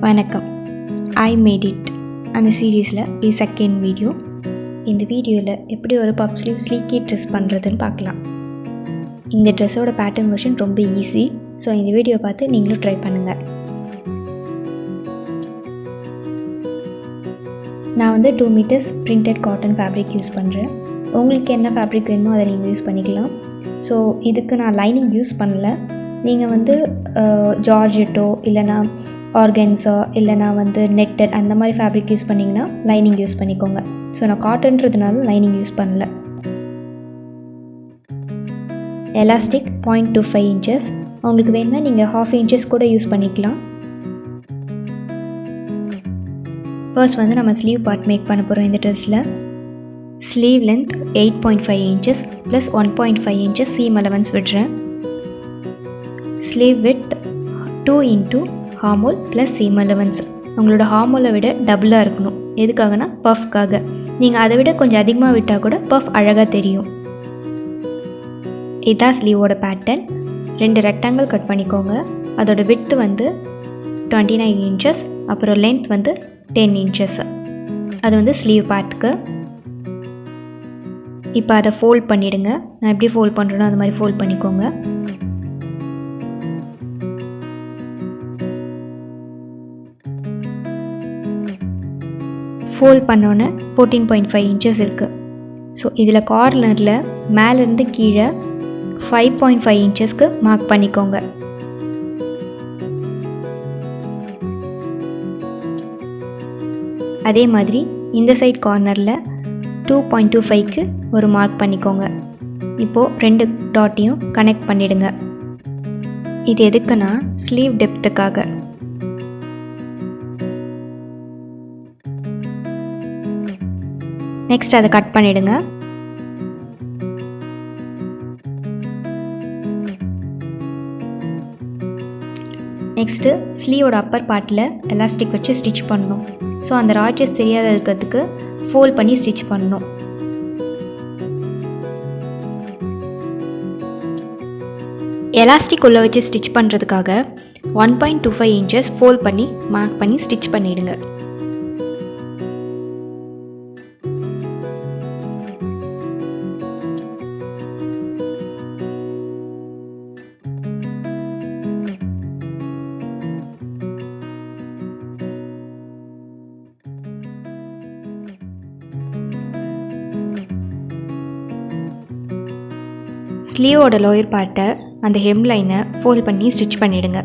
வணக்கம். I made it அந்த சீரீஸில் இது செகண்ட் வீடியோ. இந்த வீடியோவில் எப்படி ஒரு பஃப் ஸ்லீவ் ஸ்லீக்கி ட்ரெஸ் பண்ணுறதுன்னு பார்க்கலாம். இந்த ட்ரெஸ்ஸோட பேட்டர்ன் வெர்ஷன் ரொம்ப ஈஸி. ஸோ இந்த வீடியோ பார்த்து நீங்களும் ட்ரை பண்ணுங்கள். நான் 2 metres printed cotton fabric use பண்ணுறேன். உங்களுக்கு என்ன ஃபேப்ரிக் வேணுமோ அதை நீங்கள் யூஸ் பண்ணிக்கலாம். ஸோ இதுக்கு நான் லைனிங் யூஸ் பண்ணல. நீங்கள் ஜார்ஜெட்டோ இல்லைனா ஆர்கன்ஸா இல்லைனா நெட்டட் அந்த மாதிரி ஃபேப்ரிக் யூஸ் பண்ணிங்கன்னா லைனிங் யூஸ் பண்ணிக்கோங்க. ஸோ நான் காட்டன்றதுனால லைனிங் யூஸ் பண்ணல. Elastic 0.25 inches. உங்களுக்கு வேணுன்னா நீங்கள் 1/2 இன்ச்சஸ் கூட யூஸ் பண்ணிக்கலாம். ஃபர்ஸ்ட் நம்ம ஸ்லீவ் பார்ட் மேக் பண்ண போகிறோம். இந்த ட்ரெஸ்ஸில் sleeve length 8.5 inches plus 1.5 inches seam allowance விடுறேன். Sleeve width 2 into armhole plus seam allowance. உங்களோட ஹார்மோலை விட டபுளாக இருக்கணும். எதுக்காகனா பஃப்காக. நீங்கள் அதை விட கொஞ்சம் அதிகமாக விட்டால் கூட பஃப் அழகாக தெரியும். இதான் ஸ்லீவோட பேட்டர்ன். 2 ரெக்டாங்கிள் கட் பண்ணிக்கோங்க. அதோட விட்த் 29 இன்ச்சஸ், அப்புறம் லென்த் 10 இன்ச்சஸ். அது ஸ்லீவ் பார்ட்டுக்கு. இப்போ அதை ஃபோல்ட் பண்ணிவிடுங்க. நான் எப்படி ஃபோல்ட் பண்ணுறேனோ அது மாதிரி ஃபோல்ட் பண்ணிக்கோங்க. ஃபோல்ட் பண்ணோன்னே 14.5 இன்ச்சஸ் இருக்குது. ஸோ இதில் கார்னரில் மேலேருந்து கீழே 5.5 இன்ச்சஸ்க்கு மார்க் பண்ணிக்கோங்க. அதே மாதிரி இந்த சைட் கார்னரில் 2.25க்கு ஒரு மார்க் பண்ணிக்கோங்க. இப்போது 2 டாட்டையும் கனெக்ட் பண்ணிவிடுங்க. இது எதுக்குன்னா ஸ்லீவ் டெப்த்துக்காக. நெக்ஸ்ட் அதை கட் பண்ணிவிடுங்க. நெக்ஸ்ட்டு ஸ்லீவோட அப்பர் பார்ட்டில் எலாஸ்டிக் வச்சு ஸ்டிச் பண்ணணும். ஸோ அந்த ராட்சஸ் தெரியாத இருக்கிறதுக்கு ஃபோல்ட் பண்ணி ஸ்டிச் பண்ணணும். எலாஸ்டிக் உள்ள வச்சு ஸ்டிச் பண்ணுறதுக்காக 1.25 இன்ச்சஸ் ஃபோல்ட் பண்ணி மார்க் பண்ணி ஸ்டிச் பண்ணிவிடுங்க. ஸ்லீவோட லோயர் பார்ட்டை அந்த ஹெம் லைனை ஃபோல்ட் பண்ணி ஸ்டிச் பண்ணிவிடுங்க.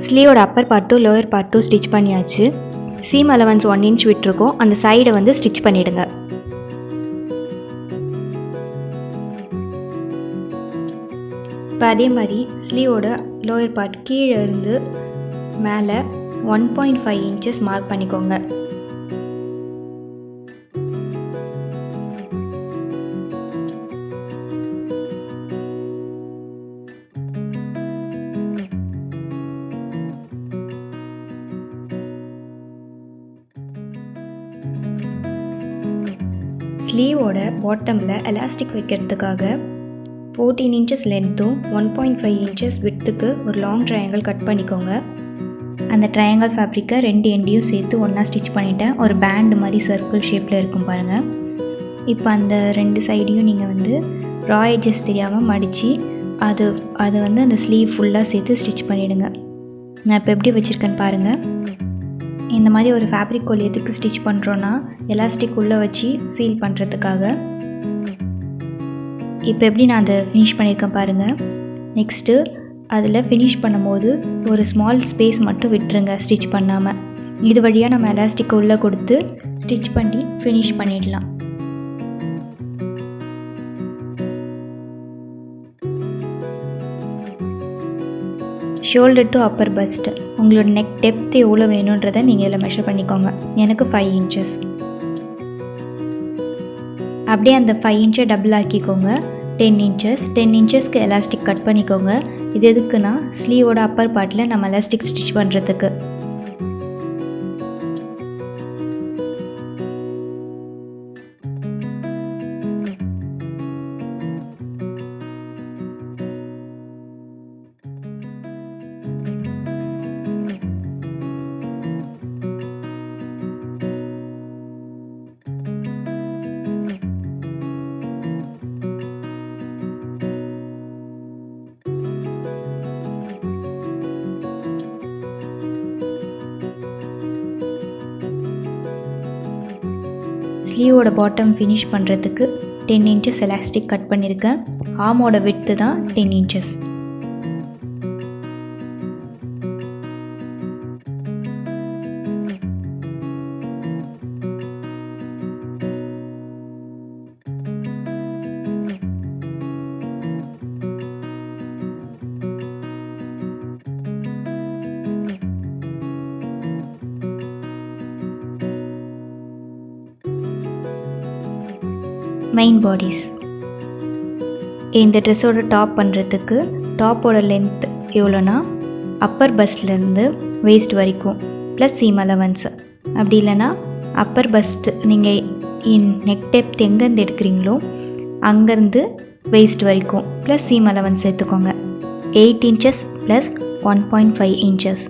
ஸ்லீவோட அப்பர் பார்ட்டும் லோயர் பார்ட்டும் ஸ்டிச் பண்ணியாச்சு. சீம் அலவன்ஸ் 1 இன்ச் விட்டுருக்கோம். அந்த சைடை ஸ்டிச் பண்ணிவிடுங்க. இப்போ அதே மாதிரி ஸ்லீவோட லோயர் பார்ட் கீழே இருந்து மேலே 1.5 இன்ச்சஸ் மார்க் பண்ணிக்கோங்க. ஸ்லீவோட பாட்டமில் எலாஸ்டிக் வைக்கிறதுக்காக 14 இன்ச்சஸ் லென்த்தும் 1.5 இன்ச்சஸ் விட்த்துக்கு ஒரு லாங் ட்ரையாங்கிள் கட் பண்ணிக்கோங்க. அந்த ட்ரையாங்கிள் ஃபேப்ரிக்கை 2 எண்டையும் சேர்த்து ஒன்றா ஸ்டிச் பண்ணிவிட்டேன். ஒரு பேண்ட் மாதிரி சர்க்கிள் ஷேப்பில் இருக்கும் பாருங்கள். இப்போ அந்த 2 சைடையும் நீங்கள் ரா எட்ஜஸ் தெரியாமல் மடித்து அது அந்த ஸ்லீவ் ஃபுல்லாக சேர்த்து ஸ்டிச் பண்ணிவிடுங்க. நான் இப்போ எப்படி வச்சுருக்கேன்னு பாருங்கள். இந்த மாதிரி ஒரு ஃபேப்ரிக் கோல் எதுக்கு ஸ்டிச் பண்ணுறோன்னா எலாஸ்டிக் உள்ளே வச்சு சீல் பண்ணுறதுக்காக. இப்போ எப்படி நான் அதை ஃபினிஷ் பண்ணியிருக்கேன் பாருங்கள். நெக்ஸ்ட்டு அதில் ஃபினிஷ் பண்ணும்போது ஒரு ஸ்மால் ஸ்பேஸ் மட்டும் விட்டுருங்க ஸ்டிச் பண்ணாமல். இது வழியாக நம்ம எலாஸ்டிக் உள்ளே கொடுத்து ஸ்டிச் பண்ணி ஃபினிஷ் பண்ணிடலாம். ஷோல்டர் டு அப்பர் பஸ்ட் உங்களோட நெக் டெப்த் எவ்வளோ வேணுன்றதை நீங்கள் இதில் மெஷர் பண்ணிக்கோங்க. எனக்கு 5 inches. அப்படியே அந்த 5 inch டபுள் ஆக்கிக்கோங்க. 10 inches. 10 inchesக்கு எலாஸ்டிக் கட் பண்ணிக்கோங்க. இது எதுக்குன்னா ஸ்லீவோட அப்பர் பார்ட்டில் நம்ம எலாஸ்டிக் ஸ்டிச் பண்ணுறதுக்கு. ஸ்லீவோட பாட்டம் ஃபினிஷ் பண்ணுறதுக்கு 10 inches எலாஸ்டிக் கட் பண்ணியிருக்கேன். ஆர்மோட விட்த்து தான் 10 inches. Main bodies. இந்த ட்ரெஸ்ஸோட டாப் பண்ணுறதுக்கு டாப்போட லென்த் எவ்வளோனா அப்பர் பஸ்ட்லேருந்து வேஸ்ட் வரைக்கும் ப்ளஸ் சீம் அலவன்ஸ். அப்படி இல்லைன்னா அப்பர் பஸ்ட் நீங்கள் நெக் டெப்த் எங்கேருந்து எடுக்கிறீங்களோ அங்கேருந்து வேஸ்ட் வரைக்கும் ப்ளஸ் சீம் அலவன்ஸ் எடுத்துக்கோங்க. 8 inches ப்ளஸ் 1.5 inches.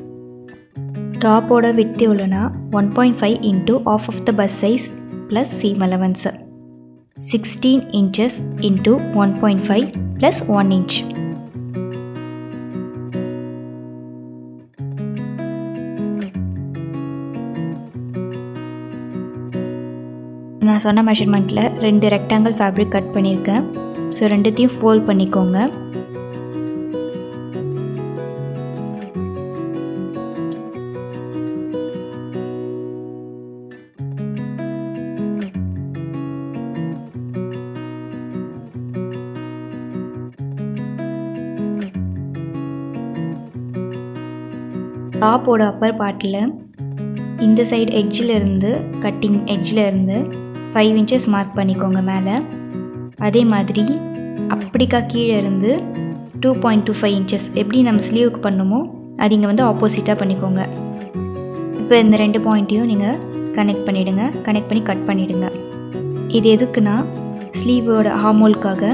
டாப்போட விட்த் எவ்வளோனா 1.5 into half of the bust size plus seam allowance. 16 inches into 1.5 plus 1 inch. நான் சொன்ன மெஷர்மெண்ட்டில் 2 ரெக்டாங்கிள் ஃபேப்ரிக் கட் பண்ணியிருக்கேன். ஸோ ரெண்டுத்தையும் ஃபோல்ட் பண்ணிக்கோங்க. டாப்போட அப்பர் பார்ட்டில் இந்த சைடு எட்ஜில் கட்டிங் எட்ஜில் இருந்து 5 inches மார்க் பண்ணிக்கோங்க மேலே. அதே மாதிரி அப்படிக்கா கீழே இருந்து 2.25 inches எப்படி நம்ம ஸ்லீவுக்கு பண்ணுமோ அது இங்கே வந்து ஆப்போசிட்டாக பண்ணிக்கோங்க. இப்போ இந்த 2 பாயிண்ட்டையும் நீங்கள் கனெக்ட் பண்ணிவிடுங்க. கனெக்ட் பண்ணி கட் பண்ணிவிடுங்க. இது எதுக்குன்னா ஸ்லீவோட ஹார்மோலுக்காக.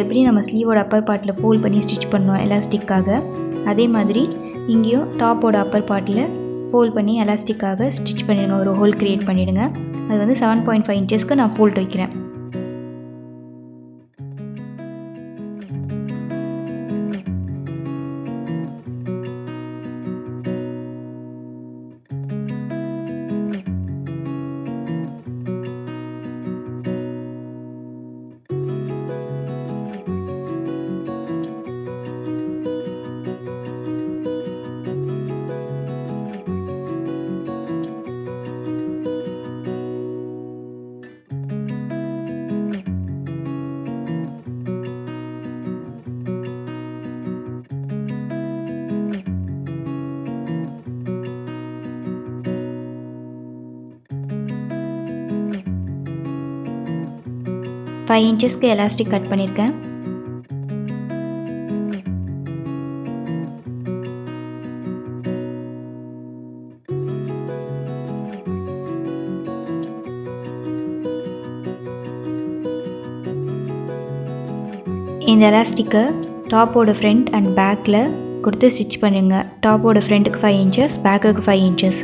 எப்படி நம்ம ஸ்லீவோட அப்பர் பார்ட்டில் ஃபோல்ட் பண்ணி ஸ்டிச் பண்ணோம் எலாஸ்டிக்காக, அதே மாதிரி இங்கேயும் டாப்போட அப்பர் பார்ட்டில் ஃபோல்ட் பண்ணி எலாஸ்டிக்காக ஸ்டிச் பண்ணிடுங்க. ஒரு ஹோல் க்ரியேட் பண்ணிவிடுங்க. அது வந்து 7.5 inchesக்கு நான் ஃபோல்ட் வைக்கிறேன். ஃபைவ் இன்ச்சஸ்க்கு எலாஸ்டிக் கட் பண்ணியிருக்கேன். இந்த எலாஸ்டிக்கை டாப்போட ஃப்ரண்ட் அண்ட் பேக்கில் கொடுத்து ஸ்டிச் பண்ணுங்க. டாப்போட ஃப்ரண்ட்டுக்கு 5 inches, பேக்குக்கு 5 inches.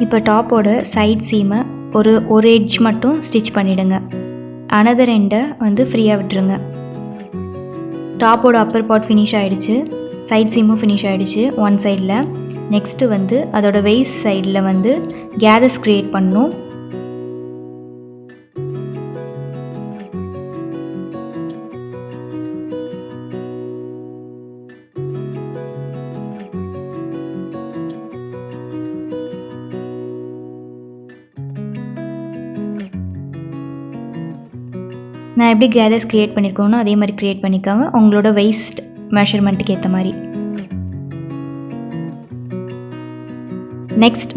இப்போ டாப்போட சைட் சீமை ஒரு எட்ஜ் மட்டும் ஸ்டிச் பண்ணிவிடுங்க. அனதர் எண்டை வந்து ஃப்ரீயாக விட்டுருங்க. டாப்போட அப்பர் பார்ட் ஃபினிஷ் ஆகிடுச்சு, சைட் சீமும் ஃபினிஷ் ஆகிடுச்சு ஒன் சைடில். நெக்ஸ்ட்டு வந்து அதோட வெய்ஸ்ட் சைடில் வந்து கேதர்ஸ் க்ரியேட் பண்ணணும். நான் எப்படி கேதர்ஸ் க்ரியேட் பண்ணியிருக்கோனோ அதே மாதிரி க்ரியேட் பண்ணிக்கோங்க, உங்களோட வெய்ஸ்ட் மெஷர்மெண்ட்டுக்கு ஏற்ற மாதிரி. நெக்ஸ்ட்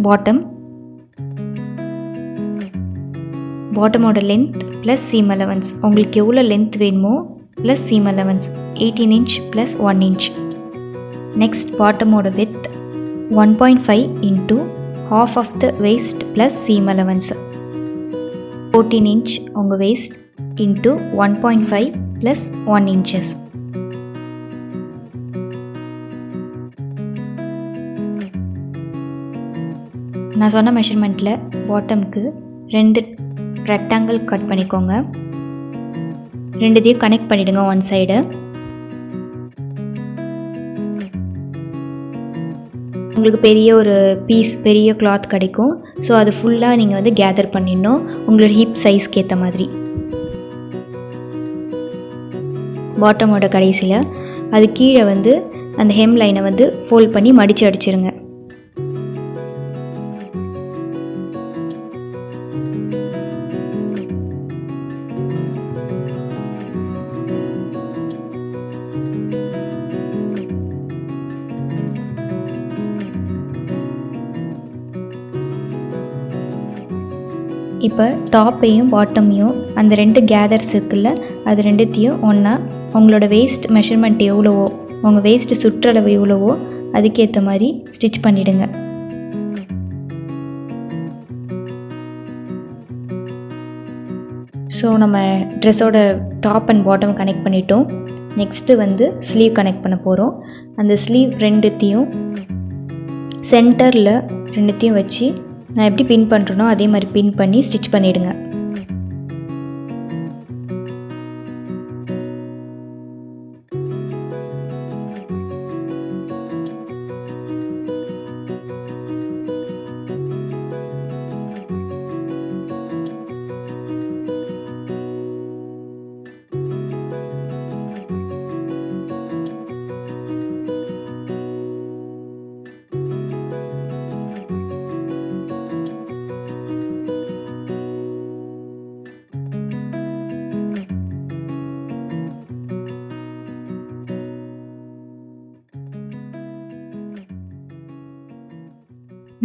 பாட்டமோட லென்த் ப்ளஸ் சீம் அலவன்ஸ், உங்களுக்கு எவ்வளோ லென்த் வேணுமோ plus seam allowance 18 inch plus 1 inch. Next பாட்டமோட width 1.5 into half of the waist plus seam allowance 14 inch உங்கள் waist into 1.5 plus 1 inches. நான் சொன்ன மெஷர்மெண்ட்டில் பாட்டம்க்கு 2 ரெக்டாங்கிள் கட் பண்ணிக்கோங்க. 2த்தையும் கனெக்ட் பண்ணிவிடுங்க ஒன் சைடு. உங்களுக்கு பெரிய ஒரு பீஸ், பெரிய கிளாத் கிடைக்கும். ஸோ அது ஃபுல்லாக நீங்கள் வந்து கேதர் பண்ணிடணும் உங்களோட ஹிப் சைஸ்க்கு ஏற்ற மாதிரி. பாட்டமோட கடைசியில் அது கீழே வந்து அந்த ஹெம் லைனை வந்து ஃபோல்ட் பண்ணி மடித்து அடிச்சிருங்க. இப்போ டாப்பையும் பாட்டமையும் அந்த 2 கேதர்ஸ் இருக்குல்ல, அது 2த்தையும் ஒன்றா உங்களோட வேஸ்ட் மெஷர்மெண்ட் எவ்வளவோ, உங்கள் வேஸ்ட் சுற்றளவு எவ்வளவோ அதுக்கேற்ற மாதிரி ஸ்டிச் பண்ணிவிடுங்க. ஸோ நம்ம ட்ரெஸ்ஸோட டாப் அண்ட் பாட்டம் கனெக்ட் பண்ணிட்டோம். நெக்ஸ்ட்டு வந்து ஸ்லீவ் கனெக்ட் பண்ண போகிறோம். அந்த ஸ்லீவ் 2த்தையும் சென்டரில் 2த்தையும் வச்சு நான் எப்படி பின் பண்ணுறேனோ அதே மாதிரி பின் பண்ணி ஸ்டிச் பண்ணிவிடுங்க.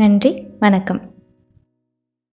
நன்றி, வணக்கம்.